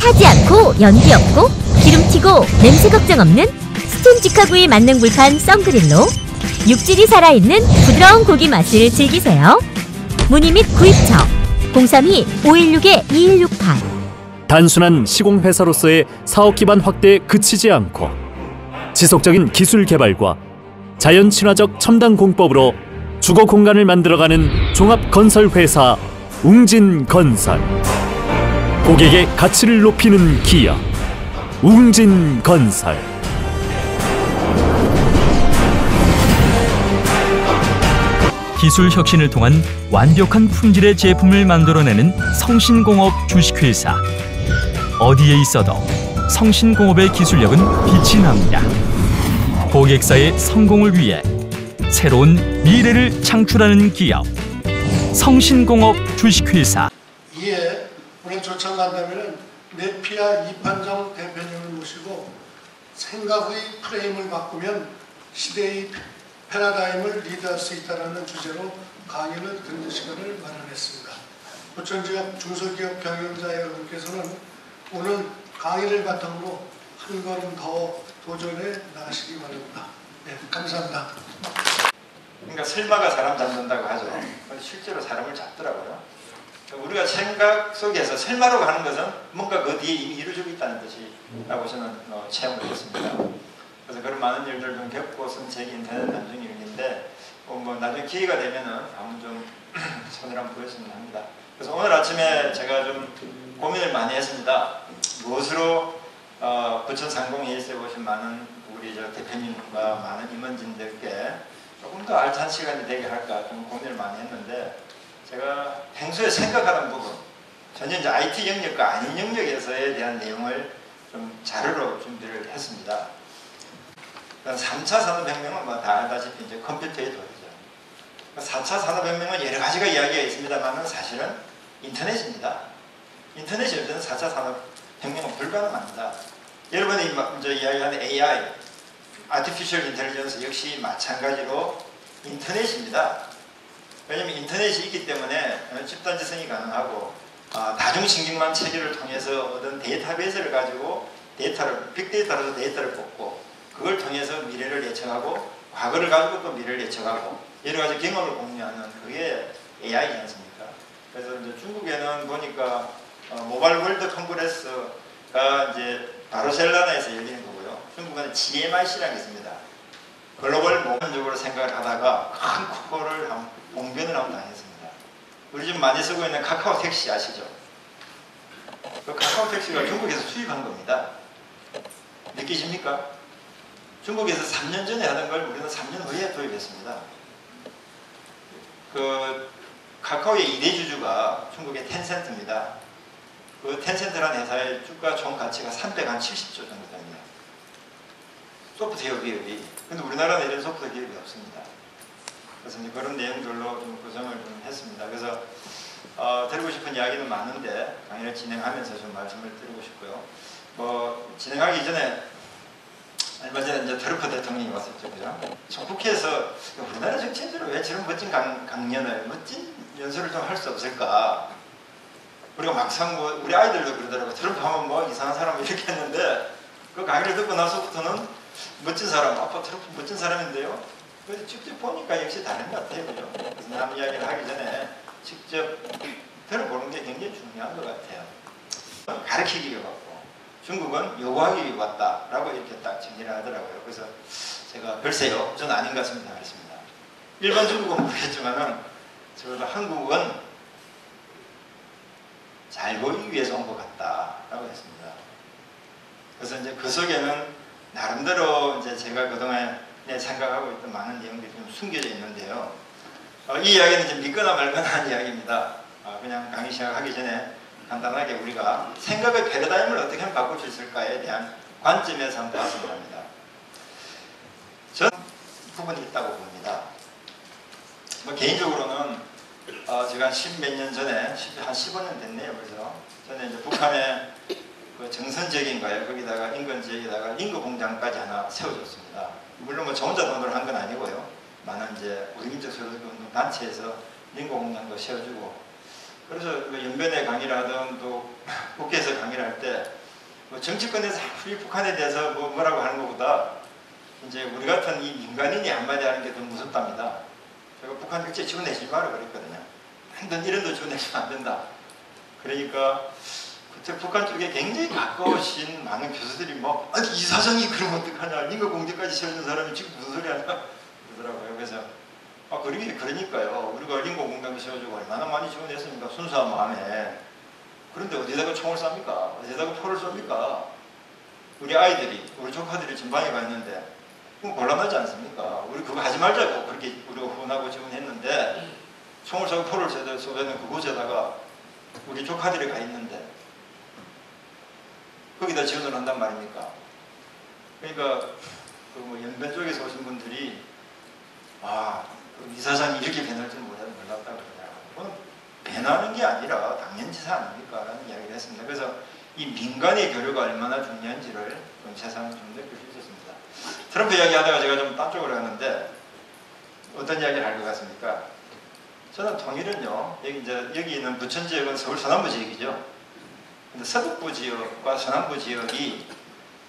타지 않고 연기 없고 기름 튀고 냄새 걱정 없는 스팀 직화구이 만능 불판 썬그릴로 육질이 살아있는 부드러운 고기 맛을 즐기세요. 문의 및 구입처 032-516-2168. 단순한 시공회사로서의 사업 기반 확대에 그치지 않고 지속적인 기술 개발과 자연 친화적 첨단 공법으로 주거 공간을 만들어가는 종합 건설 회사 웅진건설. 고객의 가치를 높이는 기업 웅진건설. 기술 혁신을 통한 완벽한 품질의 제품을 만들어내는 성신공업 주식회사. 어디에 있어도 성신공업의 기술력은 빛이 납니다. 고객사의 성공을 위해 새로운 미래를 창출하는 기업 성신공업 주식회사. 이에 오늘 초청 간담회는 네피아 이판정 대표님을 모시고 생각의 프레임을 바꾸면 시대의 패러다임을 리드할 수 있다는 주제로 강의를 듣는 시간을 마련했습니다. 부천지역 중소기업 경영자 여러분께서는 오늘 강의를 바탕으로 한 걸음 더 도전해 나가시기 바랍니다. 네, 감사합니다. 그러니까 설마가 사람 잡는다고 하죠. 실제로 사람을 잡더라고요. 우리가 생각 속에서 설마로 가는 것은 뭔가 그 뒤에 이미 이루어지고 있다는 뜻이라고 저는 체험을 했습니다. 그래서 그런 많은 일들을 좀 겪고선 제 인터넷 나중에 일인데 뭐 나중에 기회가 되면은 한번 좀 손을 한번 보였으면 합니다. 그래서 오늘 아침에 제가 좀 고민을 많이 했습니다. 무엇으로 부천 상공회의소에 오신 많은 우리 저 대표님과 많은 임원진들께 조금 더 알찬 시간이 되게 할까 좀 고민을 많이 했는데, 제가 평소에 생각하는 부분, 전혀 이제 IT 영역과 아닌 영역에서에 대한 내용을 좀 자료로 준비를 했습니다. 3차 산업혁명은 뭐 다 알다시피 이제 컴퓨터의 도래죠. 4차 산업혁명은 여러 가지가 이야기가 있습니다만 사실은 인터넷입니다. 인터넷이 없이는 4차 산업혁명은 불가능합니다. 여러분이 이제 이야기하는 AI, 아티피셜 인텔리전스 역시 마찬가지로 인터넷입니다. 왜냐하면 인터넷이 있기 때문에 집단지성이 가능하고 다중신경망 체계를 통해서 얻은 데이터베이스를 가지고 빅데이터로서 데이터를 뽑고 그걸 통해서 미래를 예측하고 과거를 가지고 또 미래를 예측하고 여러 가지 경험을 공유하는 그게 AI지 않습니까? 그래서 이제 중국에는 보니까 모바일 월드 콩그레스가 이제 바르셀로나에서 열리는 거고요. 중국은 GMIC라는 게 있습니다. 글로벌 모범적으로 생각을 하다가 큰 코를 봉변을 한번 당했습니다. 우리 지금 많이 쓰고 있는 카카오 택시 아시죠? 그 카카오 택시가 중국에서 수입한 겁니다. 느끼십니까? 중국에서 3년 전에 하던 걸 우리는 3년 후에 도입했습니다. 그 카카오의 2대 주주가 중국의 텐센트입니다. 그 텐센트라는 회사의 주가 총 가치가 370조 정도 됩니다. 소프트웨어 기업이. 근데 우리나라는 이런 소프트웨어 기업이 없습니다. 그래서 이제 그런 내용들로 좀 구성을 좀 했습니다. 그래서 드리고 싶은 이야기는 많은데 강의를 진행하면서 좀 말씀을 드리고 싶고요. 뭐 진행하기 전에 얼마 전에 이제 트럼프 대통령이 왔었죠, 그죠? 국회에서 우리나라 정치인들은 왜 저런 멋진 강연을, 멋진 연설을 좀 할 수 없을까? 우리가 막상 뭐 우리 아이들도 그러더라고요. 트럼프 하면 뭐 이상한 사람 이렇게 했는데 그 강의를 듣고 나서부터는 멋진 사람, 아빠 트럼프 멋진 사람인데요. 그래서 직접 보니까 역시 다른 것 같아요, 그죠? 그래서 남 이야기를 하기 전에 직접 들어보는 게 굉장히 중요한 것 같아요. 가르치기 위해 왔고 중국은 요구하기 위해 왔다라고 이렇게 딱 정리를 하더라고요. 그래서 제가 글쎄요, 저는 아닌 것 같습니다. 그랬습니다. 일반 중국은 모르겠지만은 적어도 한국은 잘 보이기 위해서 온 것 같다라고 했습니다. 그래서 이제 그 속에는 나름대로 이제 제가 그동안에 생각하고 있던 많은 내용들이 좀 숨겨져 있는데요. 이 이야기는 이제 믿거나 말거나 한 이야기입니다. 그냥 강의 시작하기 전에 간단하게 우리가 생각의 패러다임을 어떻게 하면 바꿀 수 있을까에 대한 관점에서 한번 봤으면 합니다. 저는 부분이 있다고 봅니다. 뭐 개인적으로는 제가 한 10몇 년 전에, 한 15년 됐네요. 그래서 저는 이제 북한의 그 정선 지역인가요? 거기다가 인근 지역에다가 링거 공장까지 하나 세워줬습니다. 물론 뭐 저 혼자 돈으로 한 건 아니고요. 많은 이제 우리 민족 소득운동 단체에서 링거 공장도 세워주고, 그래서 연변에 강의를 하던 또 국회에서 강의를 할 때 뭐 정치권에서 우리 북한에 대해서 뭐라고 하는 것보다 이제 우리 같은 이 민간인이 한마디 하는 게 더 무섭답니다. 제가 북한 국제 지원내지 말라 그랬거든요. 한돈 1원도 지원내주면 안 된다. 그러니까 그때 북한 쪽에 굉장히 가까우신 많은 교수들이 뭐 아니 이사장이 그러면 어떡하냐, 인거 공대까지 세우는 사람이 지금 무슨 소리 하냐 그러더라고요. 그래서 그러니까요. 우리가 인거 공대도 세워주고 얼마나 많이 지원했습니까? 순수한 마음에. 그런데 어디다가 총을 쏩니까? 어디다가 포를 쏩니까? 우리 아이들이, 우리 조카들이 전방에 가 있는데 그럼 곤란하지 않습니까? 우리 그거 하지 말자고 그렇게 우리가 후원하고 지원했는데 총을 쏘고 포를 쏘면 그곳에다가 우리 조카들이 가 있는데 거기다 지원을 한단 말입니까? 그러니까 그 뭐 연변 쪽에서 오신 분들이 그 이사장이 이렇게 변할 줄 몰랐다 그러더라고요. 배나는 게 아니라 당연지사 아닙니까? 라는 이야기를 했습니다. 그래서 이 민간의 교류가 얼마나 중요한지를 좀 세상에 좀 느낄 수 있었습니다. 트럼프 이야기 하다가 제가 좀 딴 쪽으로 갔는데 어떤 이야기를 할 것 같습니까? 저는 통일은요, 여기 있는 부천 지역은 서울 서남부 지역이죠. 근데 서북부 지역과 서남부 지역이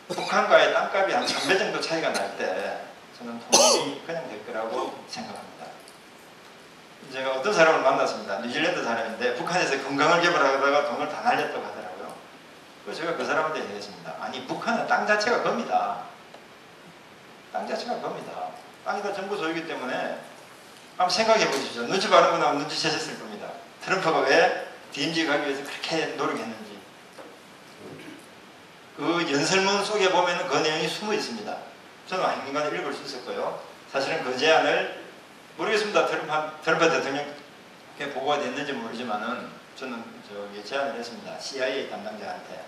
북한과의 땅값이 한 1000배 정도 차이가 날 때 저는 통일이 그냥 될 거라고 생각합니다. 제가 어떤 사람을 만났습니다. 뉴질랜드 사람인데 북한에서 건강을 개발하다가 돈을 다 날렸다고 하더라고요. 그래서 제가 그 사람한테 얘기했습니다. 아니 북한은 땅 자체가 겁니다. 땅 자체가 겁니다. 땅이 다 정부 소유이기 때문에 한번 생각해 보십시오. 눈치 바른 거 나오면 눈치채셨을 겁니다. 트럼프가 왜 DMZ 가기 위해서 그렇게 노력했는지. 그 연설문 속에 보면 그 내용이 숨어 있습니다. 저는 한순간에 읽을 수 있었고요. 사실은 그 제안을 모르겠습니다. 트럼프 대통령께 보고가 됐는지 모르지만은 저는 제안을 했습니다. CIA 담당자한테.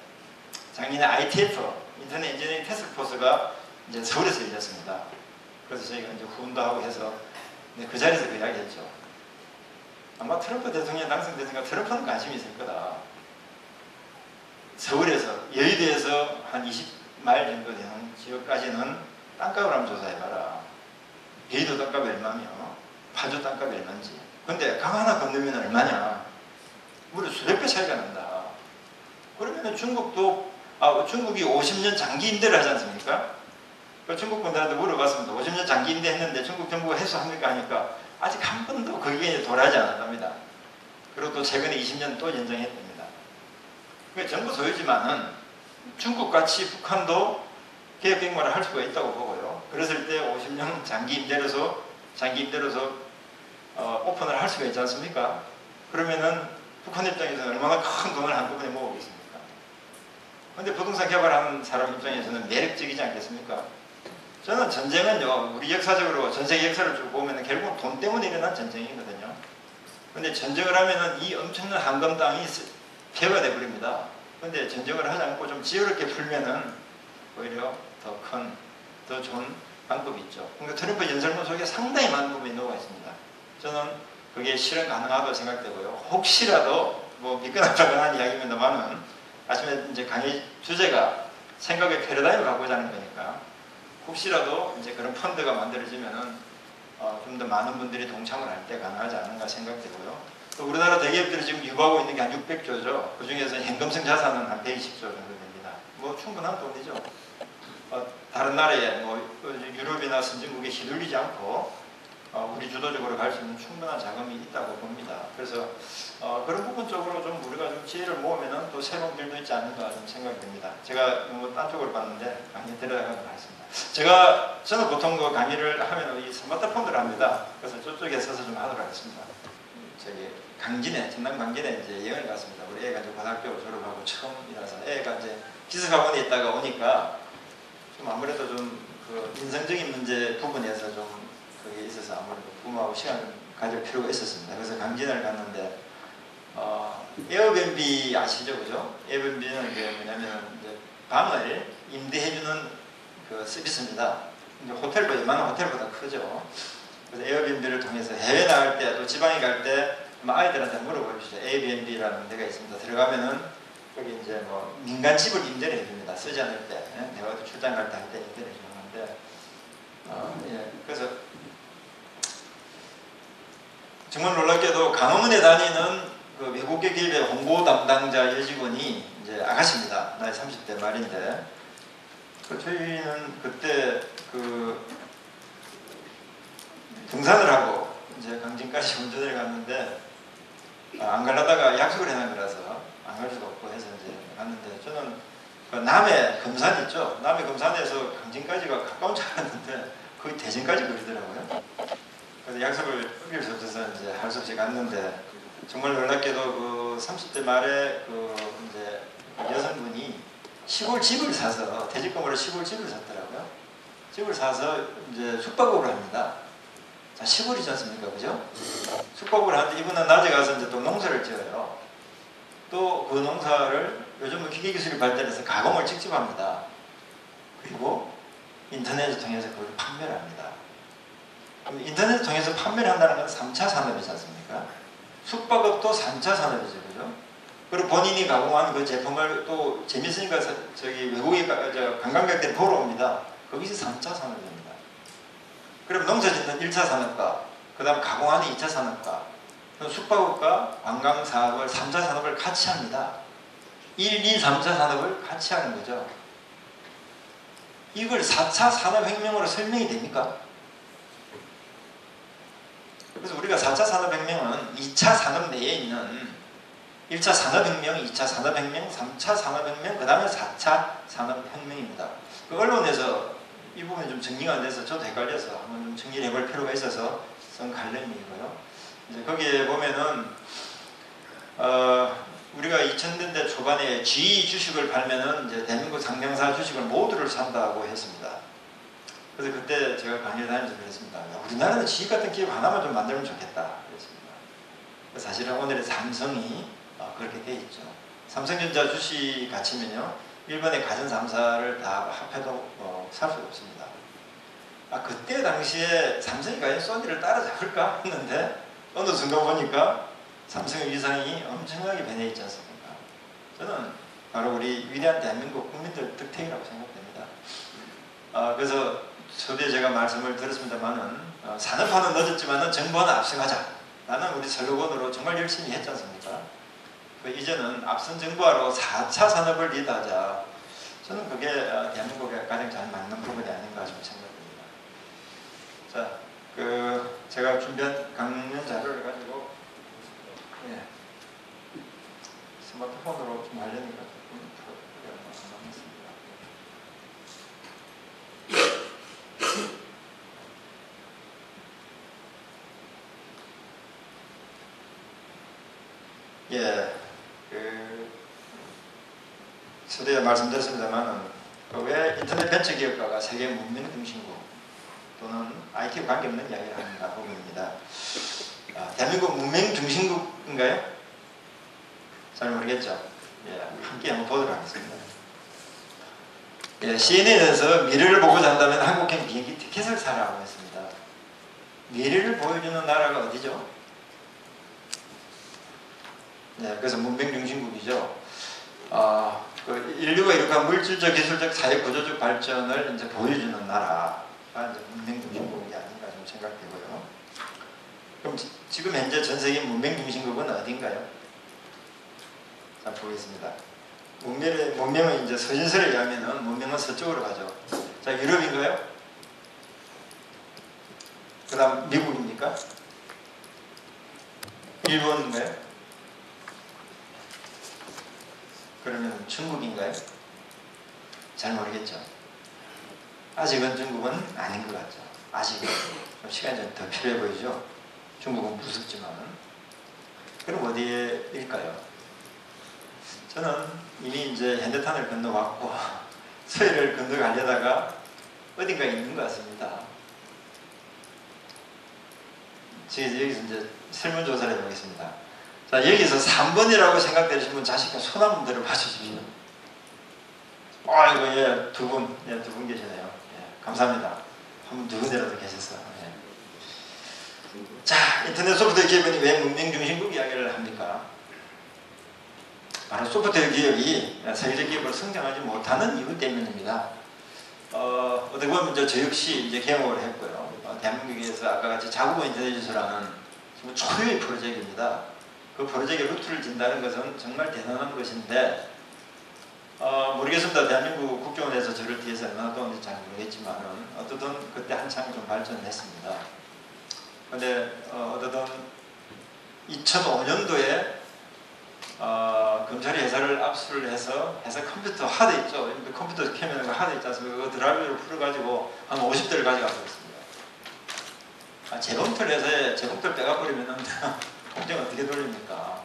작년에 ITF, 인터넷 엔지니어링 태스크포스가 이제 서울에서 열렸습니다. 그래서 저희가 이제 후원도 하고 해서 그 자리에서 그 이야기 했죠. 아마 트럼프 대통령이 당선됐으니까 트럼프는 관심이 있을 거다. 서울에서, 여의도에서 한 20마일 정도 되는 지역까지는 땅값을 한번 조사해봐라. 여의도 땅값이 얼마며, 파주 땅값이 얼마인지. 근데 강 하나 건너면 얼마냐? 무려 수백 배 차이가 난다. 그러면은 중국이 50년 장기 임대를 하지 않습니까? 그 중국 분들한테 물어봤습니다. 50년 장기 임대 했는데 중국 정부가 해소합니까? 하니까 아직 한 번도 거기에 도달하지 않았답니다. 그리고 또 최근에 20년 또 연장했답니다. 그러니까 정부 소유지만은 중국같이 북한도 개혁갱마를 할 수가 있다고 보고요. 그랬을 때 50년 장기 임대로서 오픈을 할 수가 있지 않습니까? 그러면은 북한 입장에서는 얼마나 큰 돈을 한꺼번에 모으겠습니까? 그런데 부동산 개발하는 사람 입장에서는 매력적이지 않겠습니까? 저는 전쟁은요, 우리 역사적으로 전 세계 역사를 쭉 보면 결국 돈 때문에 일어난 전쟁이거든요. 그런데 전쟁을 하면은 이 엄청난 한검 땅이 폐허가 돼버립니다. 그런데 전쟁을 하지 않고 좀 지혜롭게 풀면은 오히려 더 큰, 더 좋은 방법이 있죠. 그러니까 트럼프 연설문 속에 상당히 많은 부분이 녹아 있습니다. 저는 그게 실현 가능하다고 생각되고요. 혹시라도 뭐 미끈하다거나 이야기입니다만은 아침에 이제 강의 주제가 생각의 패러다임을 바꾸자 하는 거니까 혹시라도 이제 그런 펀드가 만들어지면은 좀 더 많은 분들이 동참을 할 때 가능하지 않은가 생각되고요. 또 우리나라 대기업들이 지금 유보하고 있는 게 한 600조죠. 그 중에서 현금성 자산은 한 120조 정도 됩니다. 뭐 충분한 돈이죠. 다른 나라에 뭐 유럽이나 선진국에 휘둘리지 않고 우리 주도적으로 갈 수 있는 충분한 자금이 있다고 봅니다. 그래서 그런 부분 쪽으로 좀 우리가 좀 지혜를 모으면은 또 새로운 길도 있지 않는가 좀 생각이 듭니다. 제가 뭐 딴 쪽으로 봤는데 강의 들어가도록 하겠습니다. 저는 보통 그 강의를 하면 이 스마트폰으로 합니다. 그래서 저쪽에 서서 좀 하도록 하겠습니다. 전남 강진에 이제 여행을 갔습니다. 우리 애가 이제 고등학교 졸업하고 처음이라서 애가 이제 기숙학원에 있다가 오니까 좀 아무래도 좀 그 인성적인 문제 부분에서 좀 그게 있어서 아무래도 부모하고 시간을 가질 필요가 있었습니다. 그래서 강진을 갔는데 에어비앤비 아시죠, 그죠? 에어비앤비는 이제 뭐냐면 이제 방을 임대해주는 그 서비스입니다. 이제 웬만한 호텔보다 크죠. 그래서 에어비앤비를 통해서 해외 나갈 때 또 지방에 갈 때 아이들한테 물어보십시오. 에어비앤비라는 데가 있습니다. 들어가면은 거기 이제 뭐 민간 집을 임대를 해줍니다. 쓰지 않을 때, 내가 어디 출장 갈 때 할 때 임대를 해주는데, 그래서 정말 놀랍게도 강화문에 다니는 그 외국계 기업의 홍보 담당자 여직원이 이제 아가씨입니다. 나이 30대 말인데 저희는 그때 그 등산을 하고 이제 강진까지 운전을 갔는데 안 가려다가 약속을 해놓은 거라서 안 갈 수가 없고 해서 이제 갔는데 저는 그 남해 금산 있죠. 남해 금산에서 강진까지가 가까운 차였는데 거의 대전까지 걸리더라고요. 그래서 약속을 어길 수 없어서 이제 할 수 없이 갔는데 정말 놀랍게도 그 30대 말에 그 이제 여성분이 시골 집을 사서 퇴직금으로 시골 집을 샀더라고요. 집을 사서 이제 숙박업을 합니다. 자, 시골이지 않습니까? 그죠? 숙박을 하는데 이분은 낮에 가서 이제 또 농사를 지어요. 또 그 농사를 요즘은 기계기술이 발달해서 가공을 직접 합니다. 그리고 인터넷을 통해서 그걸 판매를 합니다. 그럼 인터넷을 통해서 판매를 한다는 건 3차 산업이지 않습니까? 숙박업도 3차 산업이죠. 그죠? 그리고 본인이 가공한 그 제품을 또 재밌으니까 저기 외국에 관광객들이 보러 옵니다. 거기서 3차 산업입니다. 그럼 농사 짓는 1차 산업과 그 다음 가공하는 2차 산업과 숙박업과 관광사업을 3차 산업을 같이 합니다. 1, 2, 3차 산업을 같이 하는 거죠. 이걸 4차 산업혁명으로 설명이 됩니까? 그래서 우리가 4차 산업혁명은 2차 산업 내에 있는 1차 산업혁명, 2차 산업혁명, 3차 산업혁명, 그 다음에 4차 산업혁명입니다. 그 언론에서 이 부분이 좀 정리가 안 돼서 저도 헷갈려서 한번 좀 정리를 해볼 필요가 있어서 쓴 칼럼이고요. 이제 거기에 보면은 우리가 2000년대 초반에 GE 주식을 팔면은 이제 대한민국 상장사 주식을 모두를 산다고 했습니다. 그래서 그때 제가 강의를 다니면서 그랬습니다. 우리나라는 GE 같은 기업 하나만 좀 만들면 좋겠다 그랬습니다. 사실은 오늘의 삼성이 그렇게 돼 있죠. 삼성전자 주식 가치면요 일본의 가전 3사를 다 합해도 살 수가 없습니다. 그때 당시에 삼성이 과연 소니를 따라잡을까 했는데 어느 순간 보니까 삼성의 위상이 엄청나게 변해 있지 않습니까? 저는 바로 우리 위대한 대한민국 국민들 덕택이라고 생각됩니다. 그래서 초대에 제가 말씀을 드렸습니다만은 산업화는 늦었지만은 정보는 앞서가자 라는 우리 슬로건으로 정말 열심히 했지 않습니까? 이제는 앞선 정부화로 4차 산업을 리드하자. 저는 그게 대한민국에 가장 잘 맞는 부분이 아닌가 좀 생각됩니다. 자, 제가 준비한 강연 자료를 가지고 스마트폰으로 좀 하려니까 조금 초대에 말씀드렸습니다만 왜 인터넷 벤처기업가가 세계 문명 중심국 또는 IT 관계없는 이야기를 하는가 부분입니다. 대한민국 문명 중심국인가요? 잘 모르겠죠. 함께 한번 보도록 하겠습니다. CNN에서 미래를 보고자 한다면 한국행 비행기 티켓을 사라고 했습니다. 미래를 보여주는 나라가 어디죠? 그래서 문명 중심국이죠. 인류가 이룩한 물질적, 기술적, 사회 구조적 발전을 이제 보여주는 나라가 이제 문명 중심국이 아닌가 좀 생각되고요. 그럼 지금 현재 전 세계 문명 중심국은 어딘가요? 자, 보겠습니다. 문명은 이제 서진설에 의하면은 문명은 서쪽으로 가죠. 자, 유럽인가요? 그 다음 미국입니까? 일본인가요? 그러면 중국인가요? 잘 모르겠죠. 아직은 중국은 아닌 것 같죠. 아직은 좀 시간이 좀 더 필요해 보이죠. 중국은 무섭지만은. 그럼 어디일까요? 저는 이미 이제 현대탄을 건너왔고 서해를 건너가려다가 어딘가 있는 것 같습니다. 제가 여기서 이제 설문조사를 해보겠습니다. 자, 여기서 3번이라고 생각되시는 분 자식과 손 한번 들어봐 주십시오. 아이고, 두 분 계시네요. 감사합니다. 한 분 누구라도 계셨어요. 자, 인터넷 소프트웨어 기업이 왜 문명 중심국 이야기를 합니까? 바로 소프트웨어 기업이 세계적 기업으로 성장하지 못하는 이유 때문입니다. 어떻게 보면 저 역시 이제 경험을 했고요. 대한민국에서 아까 같이 자국어 인터넷 기술하는 초유의 프로젝트입니다. 그 프로젝트의 루트를 진다는 것은 정말 대단한 것인데 모르겠습니다. 대한민국 국정원에서 저를 뒤에서 얼마나 도왔는지 잘 모르겠지만은 어쨌든 그때 한창 좀 발전했습니다. 근데 어쨌든 2005년도에 검찰이 회사를 압수를 해서 회사 컴퓨터 하드 있죠. 컴퓨터 켜면 그 하드 있지 않습니까? 그거 드라이브로 풀어가지고 한 50대를 가져가고 있습니다. 재봉틀 회사에 재봉틀 빼가버리면 공장 어떻게 돌립니까?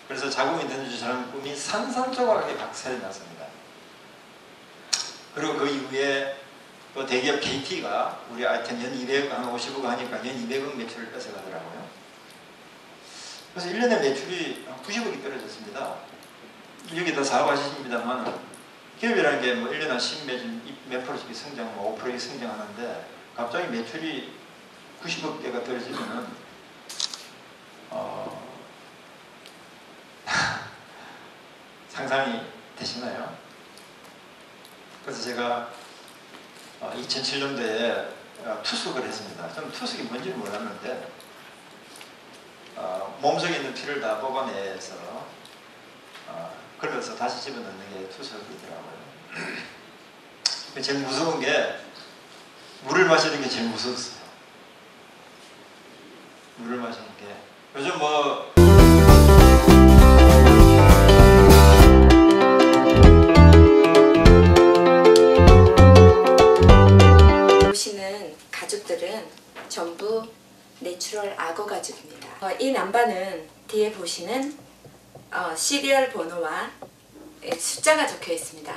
그래서 자국 인터넷 저런 꿈이 산산조각하게 박살이 났습니다. 그리고 그 이후에 또 대기업 KT가 우리 하여튼 연 200억, 한 50억 하니까 연 200억 매출을 뺏어가더라고요. 그래서 1년에 매출이 90억이 떨어졌습니다. 여기 다 사업하십니다만 기업이라는 게 뭐 1년에 한 10몇 프로씩 성장, 뭐 5%씩 성장하는데 갑자기 매출이 90억대가 떨어지면은 상상이 되시나요? 그래서 제가 2007년도에 투숙을 했습니다. 저는 투숙이 뭔지 몰랐는데 몸속에 있는 피를 다 뽑아내서 걸러서 다시 집어넣는 게 투석이더라고요. 제일 무서운 게 물을 마시는 게 제일 무서웠어요. 물을 마시는 게 요즘 뭐 보시는 가죽들은 전부 내추럴 악어 가죽입니다. 이 남바는 뒤에 보시는 시리얼 번호와 숫자가 적혀 있습니다.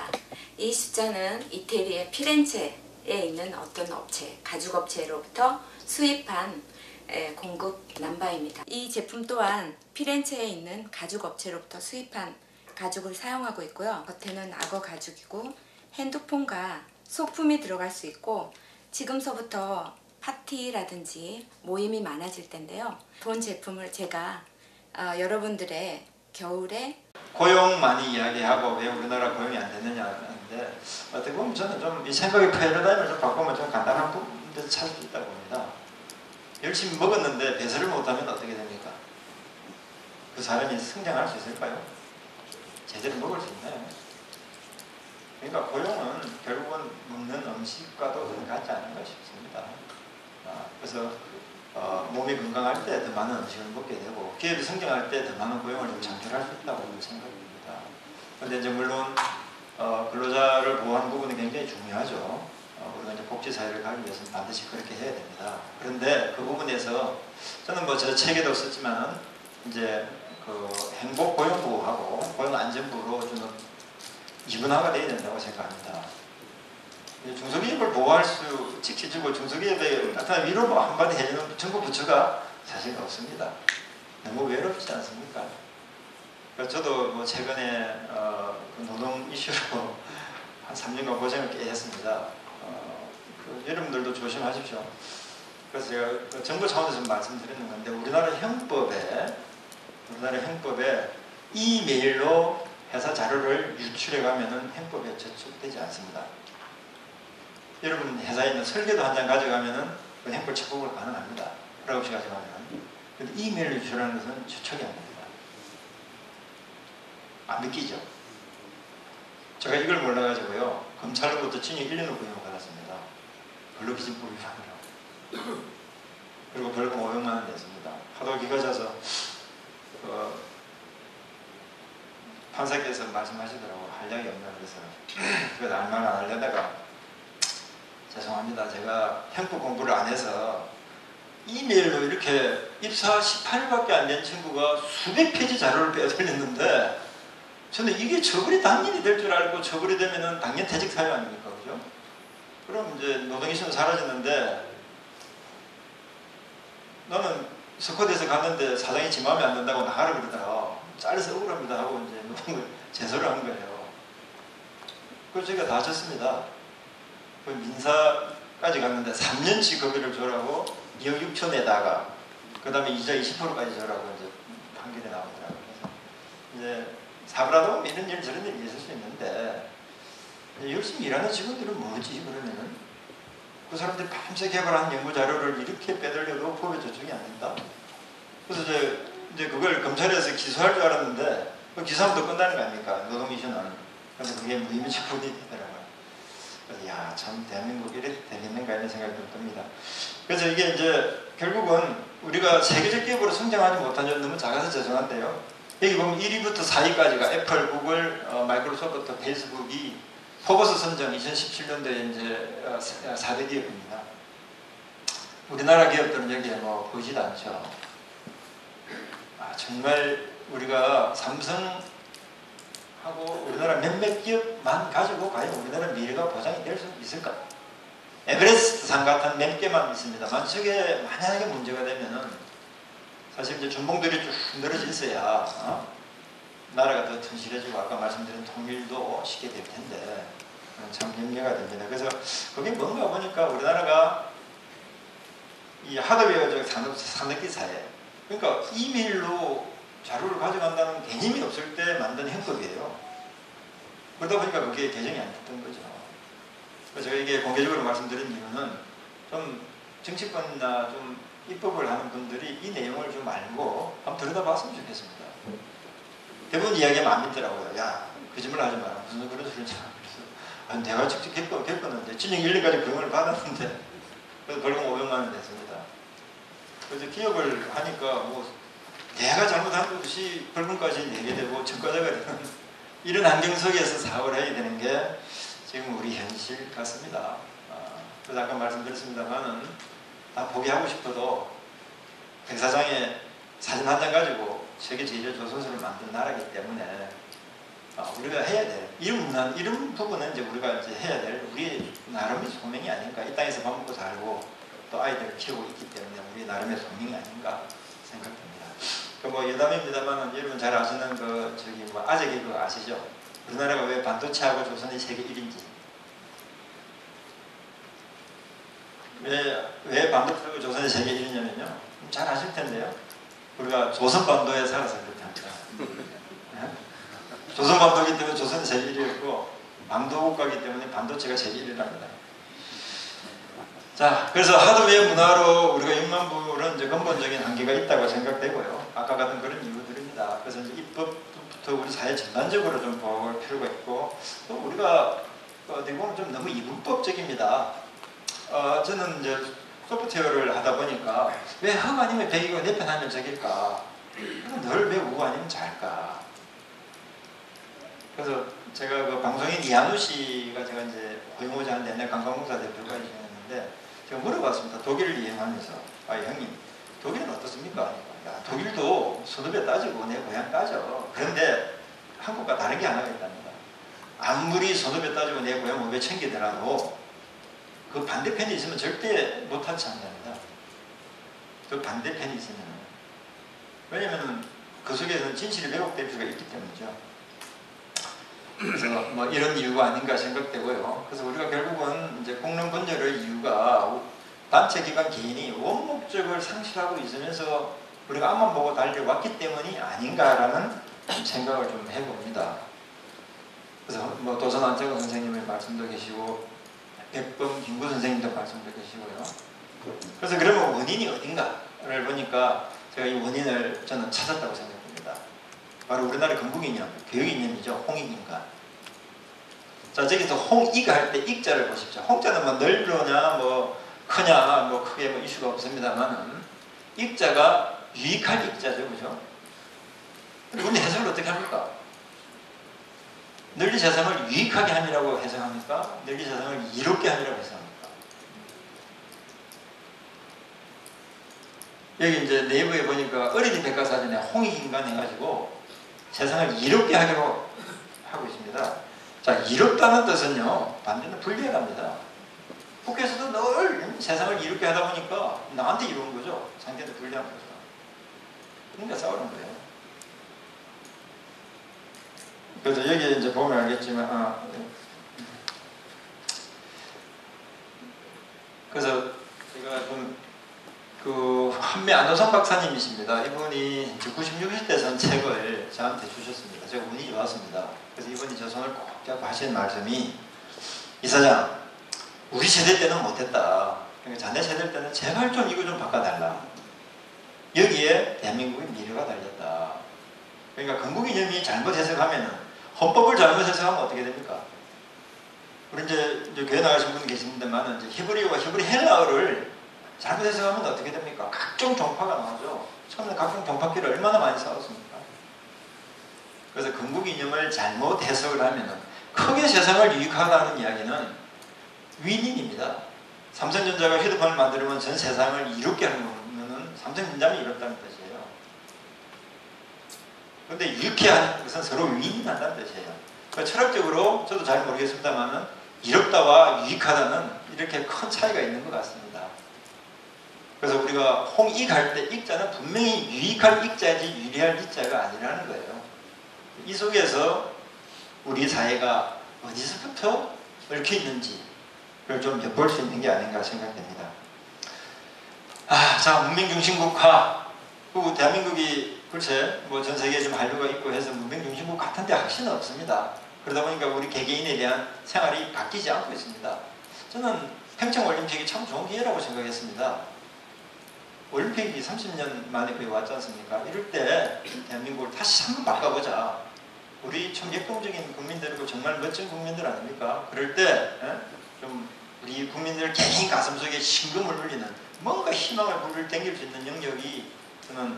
이 숫자는 이태리의 피렌체에 있는 어떤 업체, 가죽업체로부터 수입한 공급 남바입니다. 이 제품 또한 피렌체에 있는 가죽업체로부터 수입한 가죽을 사용하고 있고요. 겉에는 악어 가죽이고 핸드폰과 소품이 들어갈 수 있고 지금서부터 파티라든지 모임이 많아질 텐데요. 본 제품을 제가 여러분들의 겨울에 고용 많이 이야기하고 왜 우리나라 고용이 안 되느냐 하는데 어떻게 보면 저는 좀 이 생각의 패러다임을 좀 바꾸면 좀 간단한 부분에서 찾을 수 있다고 봅니다. 열심히 먹었는데 배설을 못하면 어떻게 됩니까? 그 사람이 성장할 수 있을까요? 제대로 먹을 수 있나요? 그러니까 고용은 결국은 먹는 음식과도 같지 않은가 싶습니다. 그래서 몸이 건강할 때 더 많은 음식을 먹게 되고 기업이 성장할 때 더 많은 고용을 좀 창출할 수 있다고 생각합니다. 그런데 이제 물론 근로자를 보호하는 부분이 굉장히 중요하죠. 우리가 이제 복지사회를 가기 위해서는 반드시 그렇게 해야 됩니다. 그런데 그 부분에서 저는 뭐 제 책에도 썼지만 이제 그 행복고용부하고 고용안전부로 좀 이분화가 돼야 된다고 생각합니다. 중소기업을 보호할 수, 지켜주고 중소기업에 나타난 위로 뭐 한마디 해주는 정부 부처가 사실 없습니다. 너무 외롭지 않습니까? 그래서 저도 뭐 최근에 그 노동 이슈로 한 3년간 고생을 꽤 했습니다. 여러분들도 조심하십시오. 그래서 제가 그 정부 차원에서 말씀드리는 건데 우리나라 형법에 이메일로 회사 자료를 유출해 가면은 형법에 저촉되지 않습니다. 여러분 회사에 있는 설계도 한 장 가져가면은 그 형법 적용을 가능합니다. 허락 없이 가져가면은. 근데 이메일로 유출하는 것은 저촉이 안 됩니다. 안 믿기죠? 제가 이걸 몰라가지고요 검찰로부터 징역 1년을 구형을 받았습니다. 근로기준법 위반으로. 그리고 벌금 500만 원 냈습니다. 하도 기가 차서 판사께서 말씀하시더라고 한량이 없나 그래서 말만 안 하려다가 죄송합니다. 제가 형법 공부를 안 해서 이메일로 이렇게 입사 18일밖에 안 된 친구가 수백 페이지 자료를 빼돌렸는데 저는 이게 처벌이 당연히 될 줄 알고 처벌이 되면은 당연 퇴직 사유 아닙니까? 그죠? 그럼 이제 노동이슈는 사라졌는데 나는 스쿼드에서 갔는데 사장이 지 마음에 안 든다고 나가라 그러더라. 잘려서 억울합니다 하고 이제 노동을 제소를 한 거예요. 그래서 제가 다 졌습니다. 그 민사까지 갔는데 3년치 급여를 줘라고 2억 6천에다가 그 다음에 이자 20%까지 줘라고 이제 판결이 나오더라고요. 그래서 이제 사업을 하다 보면 이런 일 저런 일이 있을 수 있는데 열심히 일하는 직원들은 뭐지 그러면은 그 사람들이 밤새 개발한 연구 자료를 이렇게 빼돌려도 법에 저촉이 안 된다. 그래서 이제 이제 그걸 검찰에서 기소할 줄 알았는데 그 기소하면 또 끝나는 거 아닙니까? 노동 이슈는. 그래서 그게 무혐의 처분이 되더라고요. 그래서 야, 참 대한민국 이래 되겠는가 이런 생각이 좀 듭니다. 그래서 이게 이제 결국은 우리가 세계적 기업으로 성장하지 못한 점 너무 작아서 죄송한데요. 여기 보면 1위부터 4위까지가 애플, 구글, 마이크로소프트, 페이스북이 포버스 선정 2017년도에 이제 4대 기업입니다. 우리나라 기업들은 여기에 뭐 보이지도 않죠. 정말 우리가 삼성하고 우리나라 몇몇 기업만 가지고 과연 우리나라 미래가 보장이 될 수 있을까? 에베레스트산 같은 몇 개만 있습니다. 저게 만약에 문제가 되면은 사실 이제 준봉들이 쭉 늘어져 있어야 나라가 더 튼실해지고 아까 말씀드린 통일도 쉽게 될 텐데 참 염려가 됩니다. 그래서 그게 뭔가 보니까 우리나라가 이 하드웨어적 산업기 사회, 그러니까 이메일로 자료를 가져간다는 개념이 없을 때 만든 형법이에요. 그러다 보니까 그게 개정이 안 됐던 거죠. 그래서 제가 이게 공개적으로 말씀드린 이유는 좀 정치권이나 좀 입법을 하는 분들이 이 내용을 좀 알고 한번 들여다봤으면 좋겠습니다. 대부분 이야기하면 안 믿더라고요. 야, 거짓말 하지 마라. 무슨 그런 소리를 참. 그래서 내가 직접 겪었는데 진영 1년까지 교육을 받았는데 그래서 벌금 500만 원 됐습니다. 그래서 기업을 하니까 뭐 내가 잘못한 것이 벌금까지 내게 되고 전과자가 되는 이런 환경 속에서 사업을 해야 되는 게 지금 우리 현실 같습니다. 그래서 아까 말씀드렸습니다만은 다 포기하고 싶어도 백사장에 사진 한 장 가지고 세계 제일 조선소를 만든 나라이기 때문에 우리가 해야 될 이런 부분은 이제 우리가 이제 해야 될 우리 나름의 소명이 아닌가. 이 땅에서 밥 먹고 살고 또 아이들을 키우고 있기 때문에 우리 나름의 소명이 아닌가 생각됩니다. 뭐 여담입니다만은 여러분 잘 아시는 아재개 그거 아시죠? 우리나라가 왜 반도체하고 조선이 세계 1인지 왜 반도체하고 조선이 세계 1위냐면요. 잘 아실 텐데요. 우리가 조선반도에 살아서 그렇게 합니다. 조선반도이기 때문에 조선이 세계 1위였고 반도국가이기 때문에 반도체가 세계 1위랍니다. 자, 그래서 하드웨어 문화로 우리가 6만 불은 이제 근본적인 한계가 있다고 생각되고요. 아까 같은 그런 이유들입니다. 그래서 이제 입법부터 우리 사회 전반적으로 좀 볼 필요가 있고 또 우리가 어떻게 보면 좀 너무 이분법적입니다. 저는 이제 소프트웨어를 하다 보니까 왜 흑 아니면 백이고 내 편 하면 적일까? 늘 왜 우 아니면 잘까? 그래서 제가 그 방송인 이한우 씨가 제가 이제 호위모자한테 옛날 관광공사 대표가 있었는데 제가 물어봤습니다. 독일을 이행하면서 형님 독일은 어떻습니까? 야, 독일도 선업에 따지고 내 고향 따져. 그런데 한국과 다른 게 하나가 있답니다. 아무리 선업에 따지고 내 고향 500개 되라도 그 반대편이 있으면 절대 못하지 않습니다. 그 반대편이 있으면. 왜냐면 그 속에서는 진실이 왜곡될 수가 있기 때문이죠. 그래서 뭐 이런 이유가 아닌가 생각되고요. 그래서 우리가 결국은 이제 공론 분열의 이유가 단체 기관 개인이 원목적을 상실하고 있으면서 우리가 앞만 보고 달려왔기 때문이 아닌가라는 생각을 좀 해봅니다. 그래서 뭐 도선 안태근 선생님의 말씀도 계시고 백범 김구 선생님도 말씀도 계시고요. 그래서 그러면 원인이 어딘가를 보니까 제가 이 원인을 저는 찾았다고 생각합니다. 바로 우리나라 건국이념, 교육이념이죠. 홍익인간. 자, 저기서 홍익 할 때 익자를 보십시오. 홍자는 뭐 넓으냐, 뭐 크냐, 뭐 크게 뭐 이슈가 없습니다만은 익자가 유익할 익자죠, 그죠? 우리 해석을 어떻게 합니까? 널리 세상을 유익하게 함이라고 해석합니까? 널리 세상을 이롭게 함이라고 해석합니까? 여기 이제 네이버에 보니까 어린이 백과사전에 홍익인간 해가지고 세상을 이롭게 하기로 하고 있습니다. 자, 이롭다는 뜻은요, 반대는 불리하답니다. 국회에서도 늘 세상을 이롭게 하다 보니까 나한테 이로운 거죠. 상대도 불리한 거죠. 그러니까 싸우는 거예요. 그래서 여기에 이제 보면 알겠지만, 그래서 제가 좀 한매 안호선 박사님이십니다. 이분이 96일 때 쓴 책을 저한테 주셨습니다. 제가 운이 좋았습니다. 그래서 이분이 저 손을 꼭 잡고 하신 말씀이, 이사장, 우리 세대 때는 못했다. 그러니까 자네 세대 때는 제발 좀 이거 좀 바꿔달라. 여기에 여기에 대한민국의 미래가 달렸다. 그러니까 건국 이념이 잘못 해석하면 헌법을 잘못 해석하면 어떻게 됩니까? 우리 이제 교회 나가신 분 계십니다만 이제 히브리어와 히브리 헬라어를 잘못 해석하면 어떻게 됩니까? 각종 종파가 나오죠. 처음에 각종 종파끼리 얼마나 많이 싸웠습니까? 그래서 건국 이념을 잘못 해석을 하면 크게 세상을 유익하다는 이야기는 윈윈입니다. 삼성전자가 휴대폰을 만들면 전 세상을 이롭게 하는 거는 삼성전자만 이롭다는 뜻이에요. 그런데 이렇게 하는 것은 서로 윈윈한다는 뜻이에요. 그러니까 철학적으로 저도 잘 모르겠습니다만은 이롭다와 유익하다는 이렇게 큰 차이가 있는 것 같습니다. 그래서 우리가 홍익할 때 익자는 분명히 유익할 익자지 유리할 익자가 아니라는 거예요. 이 속에서 우리 사회가 어디서부터 얽혀 있는지 그걸 좀 엿볼 수 있는 게 아닌가 생각됩니다. 자, 문명중심국화. 대한민국이 글쎄 뭐 전 세계에 좀 한류가 있고 해서 문명중심국 같은데 확신은 없습니다. 그러다 보니까 우리 개개인에 대한 생활이 바뀌지 않고 있습니다. 저는 평창올림픽이 참 좋은 기회라고 생각했습니다. 올림픽이 30년 만에 거의 왔지 않습니까? 이럴 때 대한민국을 다시 한번 바꿔보자. 우리 참 역동적인 국민들이고 정말 멋진 국민들 아닙니까? 그럴 때 좀 우리 국민들 개개인 가슴속에 심금을 울리는 뭔가 희망을 불을 땡길 수 있는 영역이 저는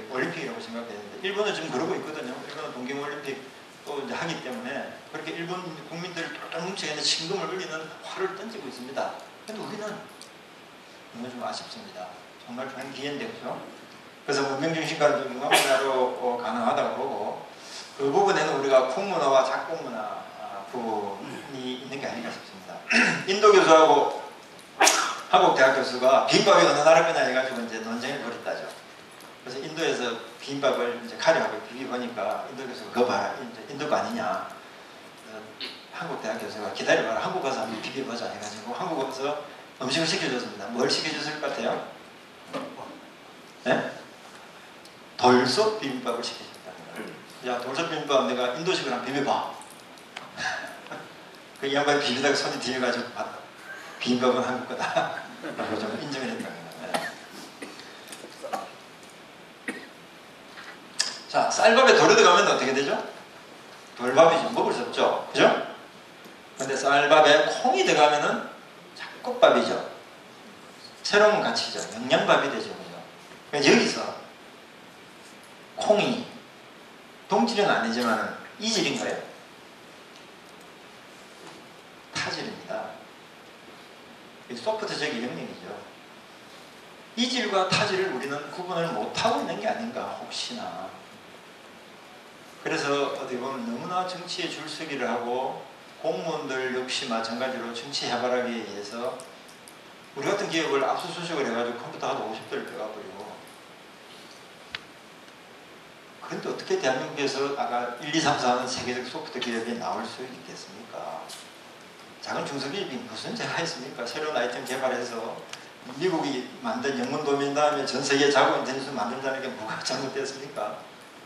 올림픽이라고 생각되는데 일본은 지금 그러고 있거든요. 일본은 동경올림픽 또 이제 하기 때문에 그렇게 일본 국민들을 똘똘 뭉쳐있는 심금을 울리는 활을 던지고 있습니다. 그런데 우리는 너무 좀 아쉽습니다. 정말 좋은 기회인데 그죠? 그래서 문명중심과도 융합문화로 가능하다고 보고 그 부분에는 우리가 콩문화와 작곡문화 부분이 있는 게 아닌가 싶습니다. 인도 교수하고 한국 대학 교수가 비빔밥이 어느 나라 거냐 해가지고 이제 논쟁을 벌였다죠. 그래서 인도에서 비빔밥을 이제 카레하고 비비보니까 인도 교수가 그거 봐라, 인도가 아니냐. 한국 대학 교수가 기다려봐라, 한국 가서 한번 비벼보자 해가지고 한국 가서 음식을 시켜줬습니다. 뭘 시켜줬을 것 같아요? 네? 돌솥 비빔밥을 시켜줬다. 야, 돌솥 비빔밥 내가 인도식으로 한번 비벼봐. 그 양반이 비비다가 손이 뒤에가지고 비빔밥은 한국 거다. 라고 좀 인정을 했다. 자, 쌀밥에 돌이 들어가면 어떻게 되죠? 돌밥이죠. 먹을 수 없죠. 그죠? 근데 쌀밥에 콩이 들어가면은 잡곡밥이죠. 새로운 가치죠. 영양밥이 되죠. 그죠? 그러니까 여기서 콩이 동질은 아니지만 이질인 거예요. 타질입니다. 소프트적인 영역이죠. 이질과 타질을 우리는 구분을 못하고 있는 게 아닌가 혹시나. 그래서 어떻게 보면 너무나 정치에 줄서기를 하고 공무원들 역시 마찬가지로 정치 해바라기에 의해서 우리 같은 기업을 압수수색을 해가지고 컴퓨터 하도 50대를 빼가버리고 그런데 어떻게 대한민국에서 아까 1, 2, 3, 4는 세계적 소프트 기업이 나올 수 있겠습니까? 작은 중소기업이 무슨 죄가 있습니까? 새로운 아이템 개발해서 미국이 만든 영문도면 다음에 전 세계에 자국 인터넷을 만든다는 게 뭐가 잘못됐습니까?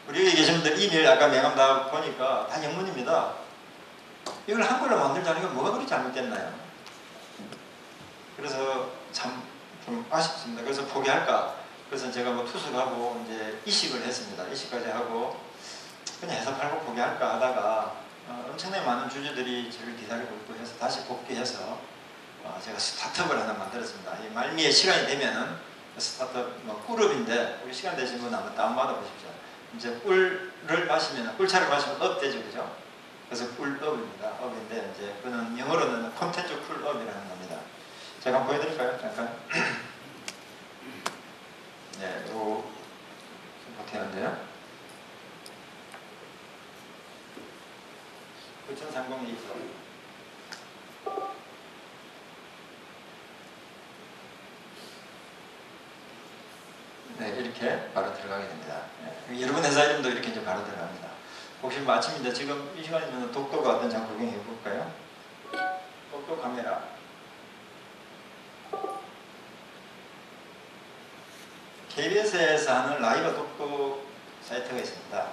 우리 여기 계신 분들 이메일 아까 명함 다 보니까 다 영문입니다. 이걸 한글로 만들자는 게 뭐가 그리 잘못됐나요? 그래서 참 좀 아쉽습니다. 그래서 포기할까? 그래서 제가 뭐 투숙하고 이제 이식을 했습니다. 이식까지 하고 그냥 회사 팔고 포기할까 하다가 엄청나게 많은 주주들이 저를 기다리고 있고 해서 다시 복귀해서 제가 스타트업을 하나 만들었습니다. 이 말미에 시간이 되면은 스타트업 뭐 꿀업인데 우리 시간 되신 분 한번 다운받아 보십시오. 이제 꿀을 마시면 꿀차를 마시면 업 되죠, 그죠? 그래서 꿀업입니다. 업인데 이제 그는 영어로는 콘텐츠 꿀업이라는 겁니다. 제가 한번 보여드릴까요? 잠깐. 네, 이거 어떻게 하는데요? 9302서. 네, 이렇게 바로 들어가게 됩니다. 네, 여러분 회사 이름도 이렇게 이제 바로 들어갑니다. 혹시 뭐 아침인데 지금 이 시간이면 독도가 어떤지 한번 구경해 볼까요? 독도 카메라. KBS에서 하는 라이브 독도 사이트가 있습니다.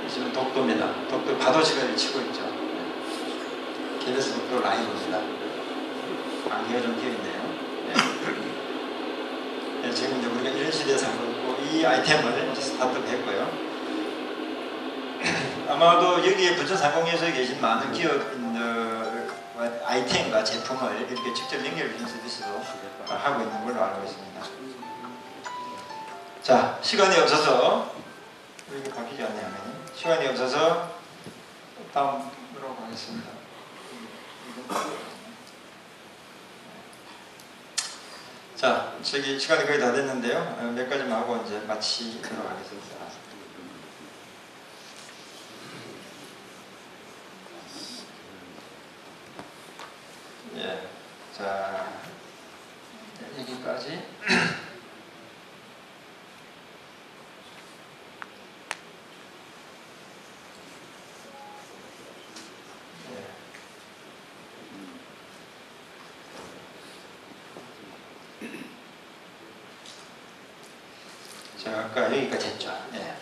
지금 독도입니다. 독도 파도시가 치고 있죠. KBS 독도 라이브입니다. 안개가 좀 끼어있네요. 네, 지금 이제 우리가 이런 시대에 살고 있고 이 아이템을 이제 스타트했고요. 아마도 여기에 부천상공회에서 계신 많은 기업인들 아이템과 제품을 이렇게 직접 연결해주는 서비스도 하고 있는 걸로 알고 있습니다. 자, 시간이 없어서 이게 바뀌지 않네요. 시간이 없어서 다음으로 가겠습니다. 자, 저기 시간이 거의 다 됐는데요. 몇 가지만 하고 이제 마치도록 하겠습니다. 예, 자, 여기까지. 자, 아까 여기까지 했죠. 예.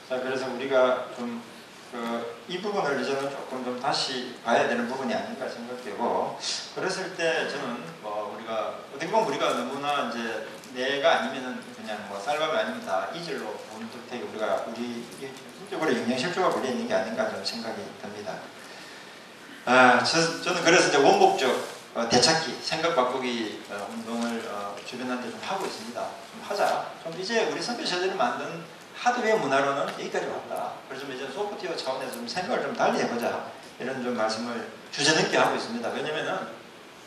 자, 그래서 우리가 좀 이 부분을 이제는 조금 좀 다시 봐야 되는 부분이 아닐까 생각되고, 그랬을 때 저는 뭐 우리가 어떻게 보면 우리가 너무나 이제 내가 아니면은 그냥 뭐 쌀밥이 아니면 다 이질로 보는 듯하게 우리가 우리 실적으로 영양실조가 걸려 있는 게 아닌가 좀 생각이 듭니다. 저는 그래서 이제 원목적 되찾기, 생각 바꾸기 운동을 주변한테 좀 하고 있습니다. 좀 하자. 좀 이제 우리 선배 세대를 만든 하드웨어 문화로는 여기까지 왔다. 그래서 이제 소프트웨어 차원에서 좀 생각을 좀 달리 해보자. 이런 좀 말씀을 주제넘게 하고 있습니다. 왜냐면은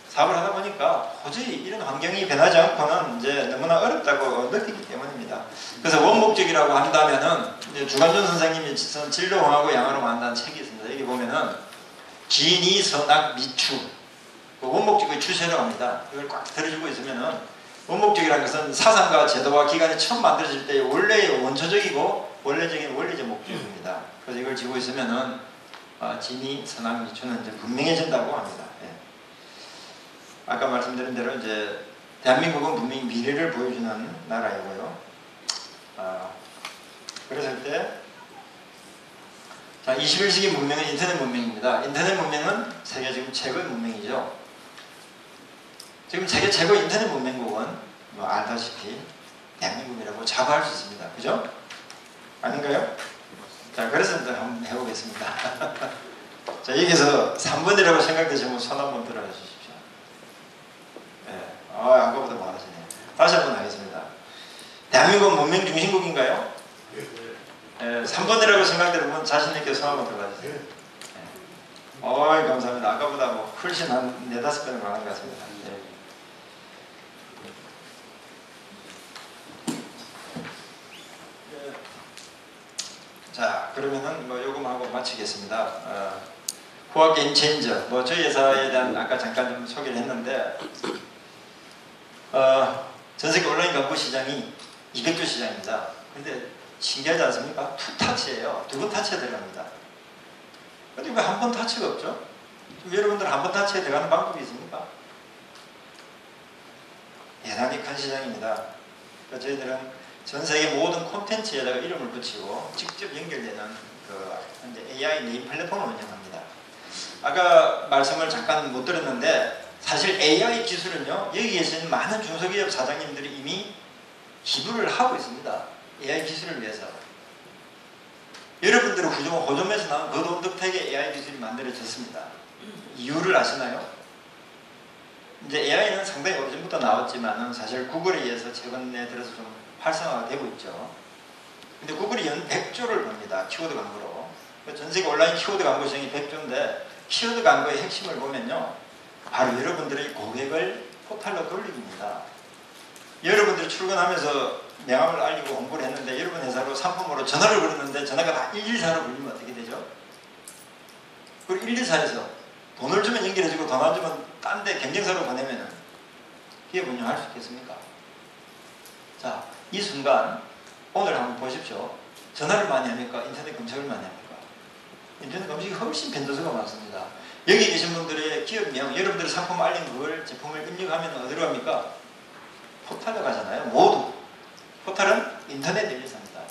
사업을 하다 보니까 도저히 이런 환경이 변하지 않고는 이제 너무나 어렵다고 느끼기 때문입니다. 그래서 원목적이라고 한다면은 이제 주관준 선생님이 쓴 진로홍하고 양화로 만든 책이 있습니다. 여기 보면은 진이, 선악, 미추, 그 원목적의 추세라고 합니다. 이걸 꽉 들어주고 있으면은 원목적이라는 것은 사상과 제도와 기관이 처음 만들어질 때 원래의 원초적이고 원래적인 원리적 목적입니다. 그래서 이걸 지고 있으면은 진이, 선악, 미추는 이제 분명해진다고 합니다. 예. 아까 말씀드린 대로 이제 대한민국은 분명히 미래를 보여주는 나라이고요. 그랬을 때 자, 21세기 문명은 인터넷 문명입니다. 인터넷 문명은 세계 지금 최고의 문명이죠. 지금 세계 최고 인터넷 문명국은 뭐 알다시피 대한민국이라고 자부할 수 있습니다. 그죠? 아닌가요? 자, 그래서 이제 한번 해보겠습니다. 자, 여기서 3번이라고 생각되시면 손 한번 들어 주십시오. 네. 아까보다 많으시네요. 다시 한번 하겠습니다. 대한민국은 문명 중심국인가요? 네. 3번이라고 생각되면 자신있게 손 한번 들어주세요. 네. 감사합니다. 아까보다 뭐 훨씬 한 4-5배는 많은 것 같습니다. 네. 자, 그러면은 뭐 요금하고 마치겠습니다. 후학 게임 체인저, 뭐 저희 회사에 대한 아까 잠깐 좀 소개를 했는데 전세계 온라인 광고 시장이 200조 시장입니다. 근데 신기하지 않습니까? 투타치예요. 2번 타치에 들어갑니다. 근데 왜 한 번 타치가 없죠? 여러분들 한 번 타치에 들어가는 방법이 있습니까? 대단히 큰 시장입니다. 그러니까 저희들은 전 세계 모든 콘텐츠에다가 이름을 붙이고 직접 연결되는 현재 AI 네임 플랫폼을 운영합니다. 아까 말씀을 잠깐 못 들었는데 사실 AI 기술은요, 여기 계신 많은 중소기업 사장님들이 이미 기부를 하고 있습니다. AI 기술을 위해서. 여러분들의 호점에서 나온 그 덕택에 AI 기술이 만들어졌습니다. 이유를 아시나요? 이제 AI는 상당히 오래전부터 나왔지만은 사실 구글에 의해서 최근에 들어서 좀 활성화가 되고 있죠. 근데 구글이 연 100조를 벌입니다. 키워드 광고로. 전세계 온라인 키워드 광고 시장이 100조인데 키워드 광고의 핵심을 보면요, 바로 여러분들의 고객을 포탈로 돌리기입니다. 여러분들이 출근하면서 명함을 알리고 홍보를 했는데 여러분 회사로 상품으로 전화를 걸었는데 전화가 다 114로 걸리면 어떻게 되죠? 그리고 114에서 돈을 주면 연결해주고 돈 안 주면 딴 데 경쟁사로 보내면은 기업 운영할 수 있겠습니까? 자, 이 순간 오늘 한번 보십시오. 전화를 많이 합니까? 인터넷 검색을 많이 합니까? 인터넷 검색이 훨씬 변조수가 많습니다. 여기 계신 분들의 기업명, 여러분들의 상품 알린 그걸 제품을 입력하면 어디로 갑니까? 포탈로 가잖아요. 모두. 포탈은 인터넷 리리스입니다.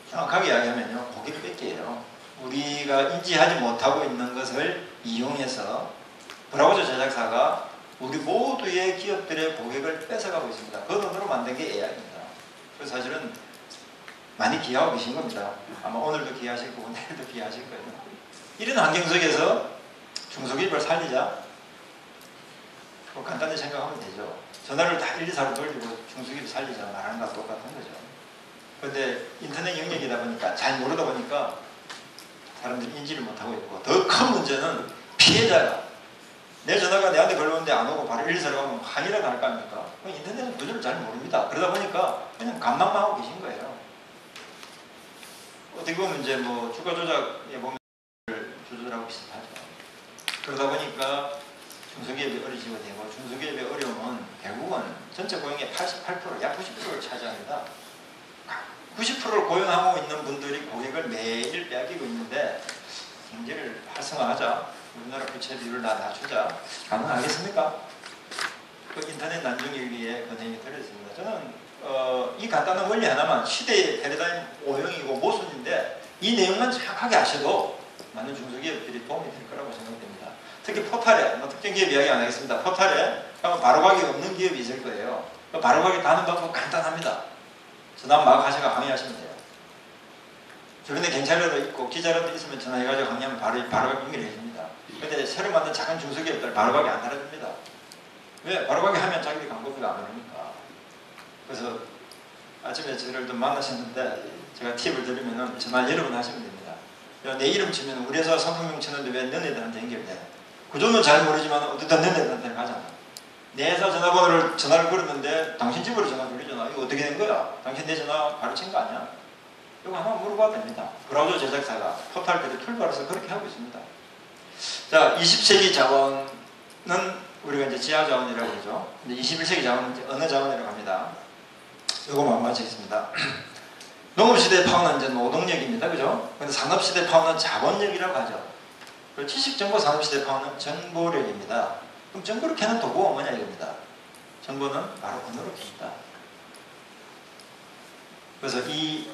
정확하게 이야기하면요, 고객 뺏기예요. 우리가 인지하지 못하고 있는 것을 이용해서 브라우저 제작사가 우리 모두의 기업들의 고객을 뺏어가고 있습니다. 그 돈으로 만든 게 AI입니다. 그래서 사실은 많이 기여하고 계신 겁니다. 아마 오늘도 기여하실 거고 내일도 기여하실 거예요. 이런 환경 속에서 중소기업을 살리자. 뭐 간단히 생각하면 되죠. 전화를 다 124로 돌리고 중소기업 살리자 말하는 거랑 똑같은 거죠. 그런데 인터넷 영역이다 보니까 잘 모르다 보니까 사람들이 인지를 못하고 있고, 더 큰 문제는 피해자가 내 전화가 내한테 걸려오는데 안 오고 바로 124로 가면 항의라도 할 거 아닙니까? 인터넷은 구조를 잘 모릅니다. 그러다 보니까 그냥 감당만 하고 계신 거예요. 어떻게 보면 이제 뭐 주가 조작에 보면 조절하고 비슷하죠. 그러다 보니까 중소기업이 어려지게 되고, 중소기업의 어려움은 결국은 전체 고용의 88%, 약 90%를 차지합니다. 90%를 고용하고 있는 분들이 고객을 매일 빼앗기고 있는데, 경제를 활성화하자, 우리나라 부채 비율을 낮추자, 가능하겠습니까? 그 인터넷 난중일기에 그 내용이 들어있습니다. 저는 이 간단한 원리 하나만, 시대의 패러다임 오형이고 모순인데 이 내용만 정확하게 아셔도 많은 중소기업들이 도움이 될 거라고 생각됩니다. 특히 포탈에, 특정 기업 이야기 안 하겠습니다. 포탈에 바로가기 없는 기업이 있을 거예요. 바로가기 다는 방법 간단합니다. 전화 막 하셔서 강의하시면 돼요. 주변에 경찰이라도 있고 기자라도 있으면 전화해가지고 강의하면 바로가기 연결해 줍니다. 근데 새로 만든 작은 중소기업들 바로가기 안 달아줍니다. 왜? 바로가기 하면 자기들이 광고비가 안 오르니까. 그래서 아침에 저를 좀 만나셨는데 제가 팁을 드리면은 전화 여러 번 하시면 됩니다. 내 이름 치면 우리 회사 상품명 치는데 왜 너네들한테 연결돼? 구조는 잘 모르지만 어쨌든 너네들한테 가잖아. 내 회사 전화번호를 전화를 걸었는데 당신 집으로 전화 돌리잖아. 이거 어떻게 된 거야? 당신 내 전화 바로 친 거 아니야? 이거 하나 물어봐도 됩니다. 브라우저 제작사가 포탈들이 툴바로서 그렇게 하고 있습니다. 자, 20세기 자원은 우리가 이제 지하 자원이라고 그러죠. 근데 21세기 자원은 이제 어느 자원이라고 합니다. 이거만 마치겠습니다. 농업시대의 파워는 이제 노동력입니다. 그죠? 근데 산업시대의 파워는 자본력이라고 하죠. 그리고 지식정보산업시대의 파워는 정보력입니다. 그럼 정보를 캐는 도구가 뭐냐 이겁니다. 정보는 바로 언어로 캡니다. 그래서 이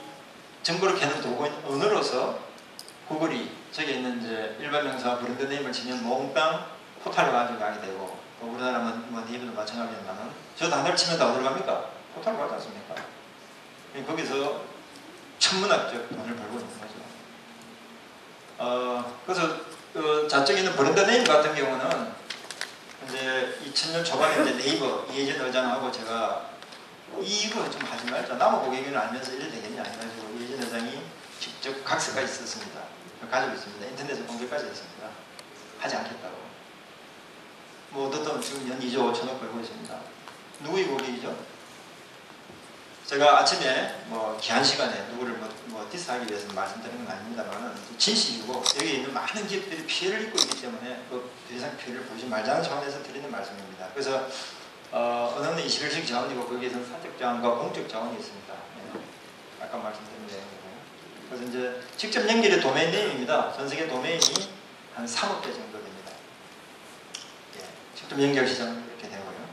정보를 캐는 도구인 언어로서 구글이 저기 있는 이제 일반 명사 브랜드 네임을 치면 몽땅 포탈을 가지고 가게 되고, 우리나라 뭐 네이버도 마찬가지지만은 저 단어를 치면 다 어디로 갑니까? 포탈 가지 않습니까? 거기서 천문학적 돈을 벌고 있는 거죠. 그래서 저쪽에 있는 브랜드 네임 같은 경우는 이제 2000년 초반에 이제 네이버 이혜진 회장하고 제가 이거 좀 하지 말자. 남의 고객을 알면서 이래 되겠냐 해가지고 이혜진 회장이 직접 각서까지 썼습니다. 가지고 있습니다. 인터넷에 공개까지 했습니다. 하지 않겠다고. 뭐 어떻든 지금 연 2조 5천억 벌고 있습니다. 누구의 고객이죠? 제가 아침에 뭐 귀한 시간에 누구를 뭐 디스하기 위해서 말씀드리는 건 아닙니다만 진실이고, 여기 있는 많은 기업들이 피해를 입고 있기 때문에 그 더 이상 피해를 보지 말자는 차원에서 드리는 말씀입니다. 그래서 어느 21세기 자원이고 거기에서는 사적 자원과 공적 자원이 있습니다. 네. 아까 말씀드린 내용이고요. 그래서 이제 직접 연결의 도메인 네임입니다. 전 세계 도메인이 한 3억 개 정도 됩니다. 예. 직접 연결 시장 이렇게 되고요.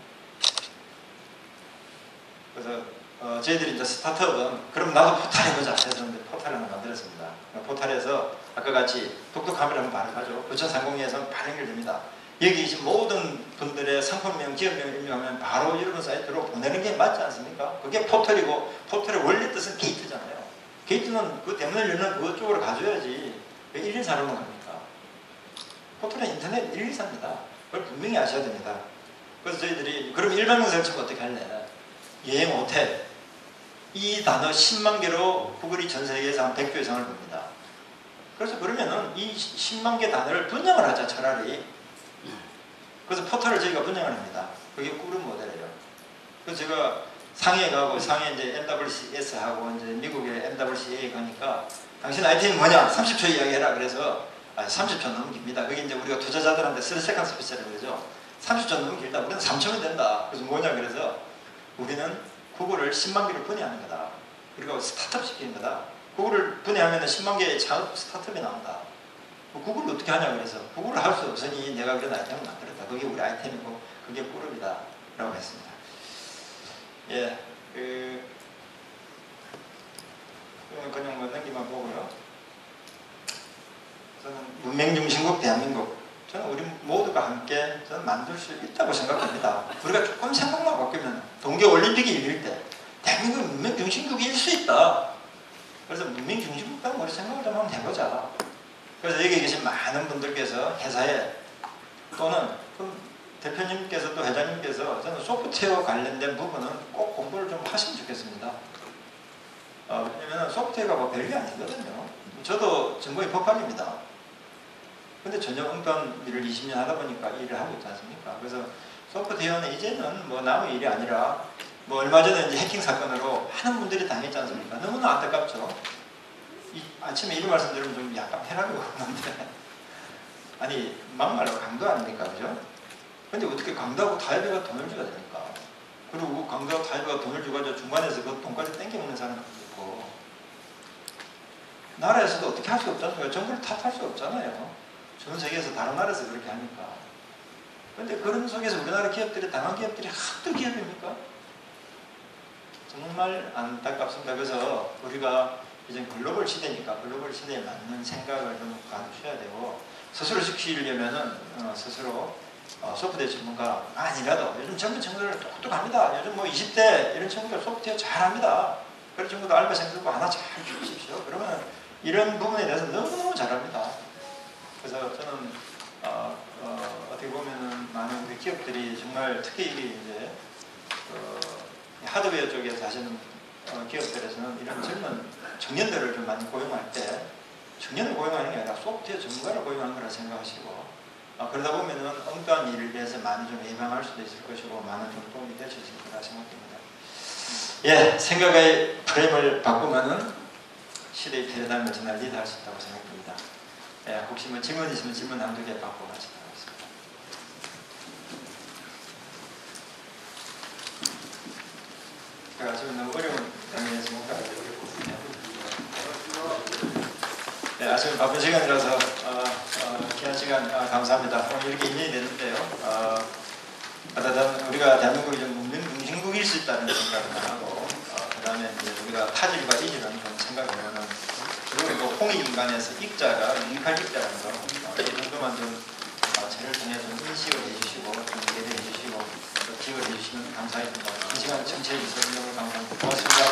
그래서 저희들이 이제 스타트업은 그럼 나도 포탈 해보자 해서 포탈을 하나 만들었습니다. 포탈에서 아까 같이 독특카메라 한번 바로 가죠. 9030에서는 바로 연결됩니다. 여기 지금 모든 분들의 상품명, 기업명을 입력하면 바로 여러분 사이트로 보내는 게 맞지 않습니까? 그게 포털이고, 포털의 원래 뜻은 게이트잖아요. 게이트는 그 대문을 열는 그쪽으로 가줘야지 왜 114로만 갑니까? 포털은 인터넷 114입니다. 그걸 분명히 아셔야 됩니다. 그래서 저희들이 그럼 일반 명사를 치면 어떻게 할래? 여행, 호텔 이 단어 10만 개로 구글이 전 세계에서 한 100조 이상을 봅니다. 그래서 그러면은 이 10만 개 단어를 분양을 하자 차라리. 그래서 포털을 저희가 분양을 합니다. 그게 구글 모델이에요. 그래서 제가 상해에 가고, 상해 이제 MWCS하고 이제 미국의 MWCA 가니까 당신 아이템이 뭐냐? 30초 이야기해라. 그래서 30초 너무 깁니다. 그게 이제 우리가 투자자들한테 3세컨 스피치라고 그러죠. 30초 너무 길다. 우리는 3초면 된다. 그래서 뭐냐? 그래서 우리는 구글을 10만 개를 분해하는 거다. 그리고 스타트업 시키는 거다. 구글을 분해하면 10만 개의 창업 스타트업이 나온다. 구글을 어떻게 하냐 그래서 구글을 할 수 없으니 내가 그런 아이템을 만들었다. 그게 우리 아이템이고 그게 꾸릅이다 라고 했습니다. 예, 그냥 뭐 넘기만 보고요. 저는 문명중심국 대한민국, 저는 우리 모두가 함께 저는 만들 수 있다고 생각합니다. 우리가 조금 생각만 바뀌면 동계올림픽이 열릴 때 대한민국은 문명중심국일 수 있다. 그래서 문명중심국이라는 우리 생각을 좀 한번 해보자. 그래서 여기 계신 많은 분들께서 회사에 또는 대표님께서 또 회장님께서 저는 소프트웨어 관련된 부분은 꼭 공부를 좀 하시면 좋겠습니다. 왜냐면 소프트웨어가 뭐 별게 아니거든요. 저도 전공이 법학입니다. 근데 전혀 엉뚱한 일을 20년 하다 보니까 일을 하고 있지 않습니까? 그래서 소프트웨어는 이제는 뭐 남의 일이 아니라 뭐 얼마 전에 이제 해킹 사건으로 많은 분들이 당했지 않습니까? 너무나 안타깝죠. 아침에 이런 말씀 드리면 좀 약간 편하게 오는데 아니 막말로 강도 아닙니까? 그죠? 근데 어떻게 강도하고 타협해가 돈을 줘야 됩니까? 그리고 강도하고 타협해가 돈을 주고 중간에서 그 돈까지 땡겨먹는 사람도 있고 나라에서도 어떻게 할 수 없잖아요. 정부를 탓할 수 없잖아요. 전 세계에서 다른 나라에서 그렇게 하니까. 근데 그런 속에서 우리나라 기업들이 당한 기업들이 한두 기업입니까? 정말 안타깝습니다. 그래서 우리가 이제 글로벌 시대니까 글로벌 시대에 맞는 생각을 좀 가르쳐야 되고 스스로 지키려면은 스스로 소프트웨어 전문가 아니라도 요즘 젊은 친구들 똑똑합니다. 요즘 뭐 20대 이런 친구들 소프트웨어 잘합니다. 그런 친구들 알바생들과 하나 잘 키우십시오. 그러면 이런 부분에 대해서 너무너무 잘합니다. 그래서 저는 어떻게 보면은 많은 우리 기업들이 정말 특히 이제 하드웨어 쪽에서 하시는 기업들에서는 이런 젊은 청년들을 좀 많이 고용할 때 청년을 고용하는 게 아니라 소프트웨어 전문가를 고용하는 거라 생각하시고 그러다 보면은 엉뚱한 일을 위해서 많이 좀 예방할 수도 있을 것이고 많은 좀 도움이 될 수 있을 거라 생각됩니다. 예, 생각의 프레임을 바꾸면은 시대의 패러다임을 전날 리드할 수 있다고 생각됩니다. 예, 혹시 뭐 질문 있으면 질문 한두 개 받고 가시도록 하겠습니다. 제가 지금 너무 어려운 장면에서 뭔가 네, 아주 바쁜 시간이라서 귀한 시간 감사합니다. 오늘 이렇게 인연이 됐는데요. 어쨌든 우리가 대한민국이 좀 문명중심국일 수 있다는 생각을 하고 그 다음에 이제 우리가 타질과 이질하는 그런 생각을 하면 그리고 홍익인간에서 익자가 유익할 익자라는 거 이 정도만 좀 저를 통해 좀 인식을 해주시고 좀 이해를 해주시고 또 기여를 해주시면 감사하겠습니다. 이 시간 청취해 주셔서 너무 감사합니다. 고맙습니다.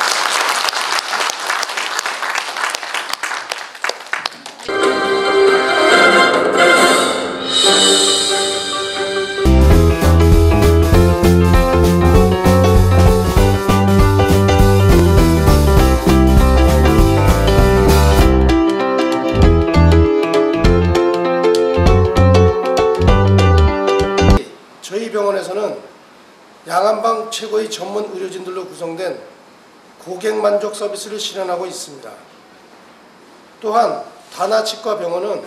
저희 병원에서는 양안방 최고의 전문 의료진들로 구성된 고객 만족 서비스를 실현하고 있습니다. 또한 다나치과병원은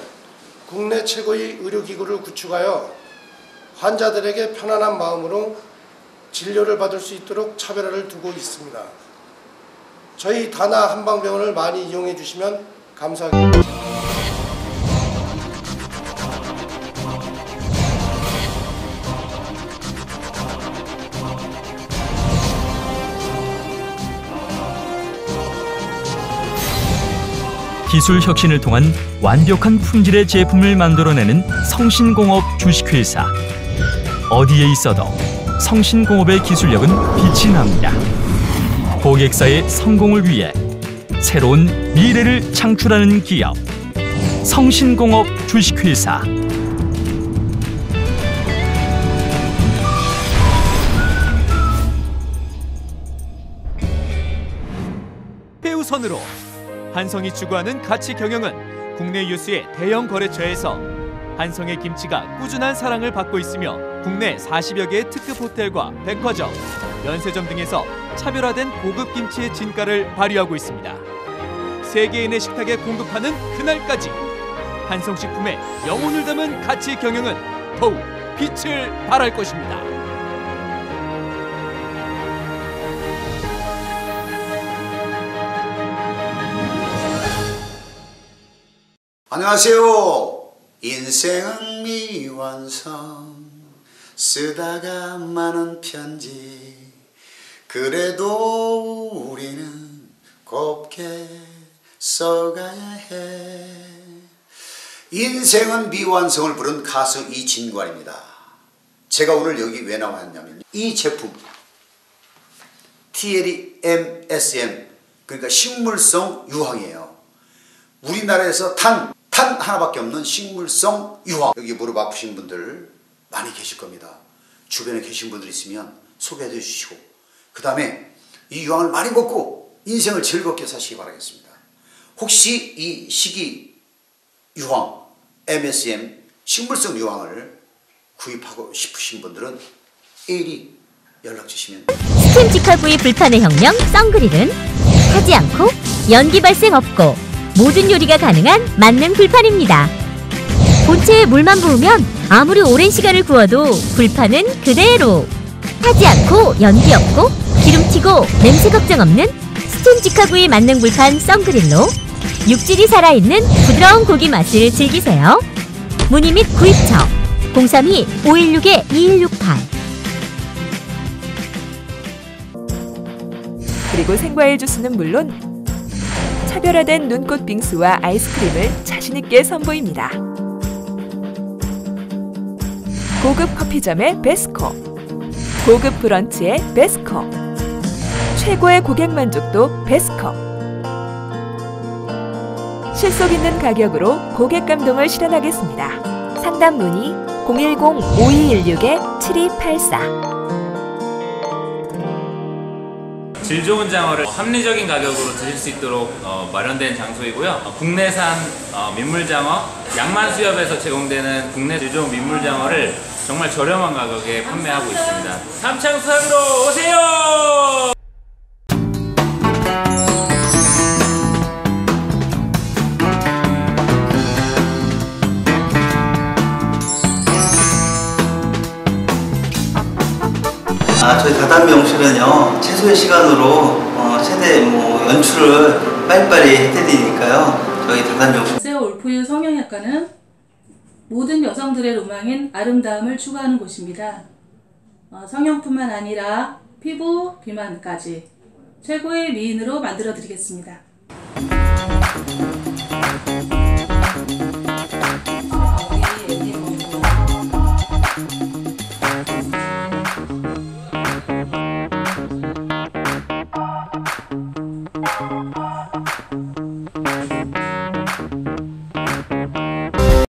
국내 최고의 의료기구를 구축하여 환자들에게 편안한 마음으로 진료를 받을 수 있도록 차별화를 두고 있습니다. 저희 다나 한방병원을 많이 이용해 주시면 감사하겠습니다. 기술 혁신을 통한 완벽한 품질의 제품을 만들어내는 성신공업 주식회사. 어디에 있어도 성신공업의 기술력은 빛이 납니다. 고객사의 성공을 위해 새로운 미래를 창출하는 기업. 성신공업 주식회사. 배우선으로 한성이 추구하는 가치 경영은 국내 유수의 대형 거래처에서 한성의 김치가 꾸준한 사랑을 받고 있으며 국내 40여 개의 특급 호텔과 백화점, 면세점 등에서 차별화된 고급 김치의 진가를 발휘하고 있습니다. 세계인의 식탁에 공급하는 그날까지 한성식품의 영혼을 담은 가치 경영은 더욱 빛을 발할 것입니다. 안녕하세요. 인생은 미완성 쓰다가 많은 편지 그래도 우리는 곱게 써가야 해 인생은 미완성을 부른 가수 이진관입니다. 제가 오늘 여기 왜 나왔냐면 이 제품 TLE-MSM 그러니까 식물성 유황이에요. 우리나라에서 단 하나밖에 없는 식물성 유황. 여기 무릎 아프신 분들 많이 계실 겁니다. 주변에 계신 분들 있으면 소개해 주시고 그 다음에 이 유황을 많이 먹고 인생을 즐겁게 사시기 바라겠습니다. 혹시 이 식이 유황 MSM 식물성 유황을 구입하고 싶으신 분들은 일이 연락 주시면 스팀 직화구이 불판의 혁명 썬그릴은 타지 않고 연기 발생 없고 모든 요리가 가능한 만능 불판입니다. 본체에 물만 부으면 아무리 오랜 시간을 구워도 불판은 그대로 타지 않고 연기 없고 기름튀고 냄새 걱정 없는 스팀 직화구이 만능 불판 썬그릴로 육질이 살아있는 부드러운 고기 맛을 즐기세요. 문의 및 구입처 032-516-2168 그리고 생과일 주스는 물론 차별화된 눈꽃 빙수와 아이스크림을 자신있게 선보입니다. 고급 커피점의 베스코, 고급 브런치의 베스코, 최고의 고객 만족도 베스코. 실속 있는 가격으로 고객 감동을 실현하겠습니다. 상담 문의 010-5216-7284 질 좋은 장어를 합리적인 가격으로 드실 수 있도록 마련된 장소이고요. 국내산 민물장어, 양만수협에서 제공되는 국내 질 좋은 민물장어를 정말 저렴한 가격에 판매하고 있습니다. 삼창수산으로 오세요! 저희 다단미용실은요 최소의 시간으로 최대 연출을 빨리빨리 해드리니까요. 저희 다단미용실 세어 울프유 성형외과는 모든 여성들의 로망인 아름다움을 추구하는 곳입니다. 성형뿐만 아니라 피부, 비만까지 최고의 미인으로 만들어 드리겠습니다.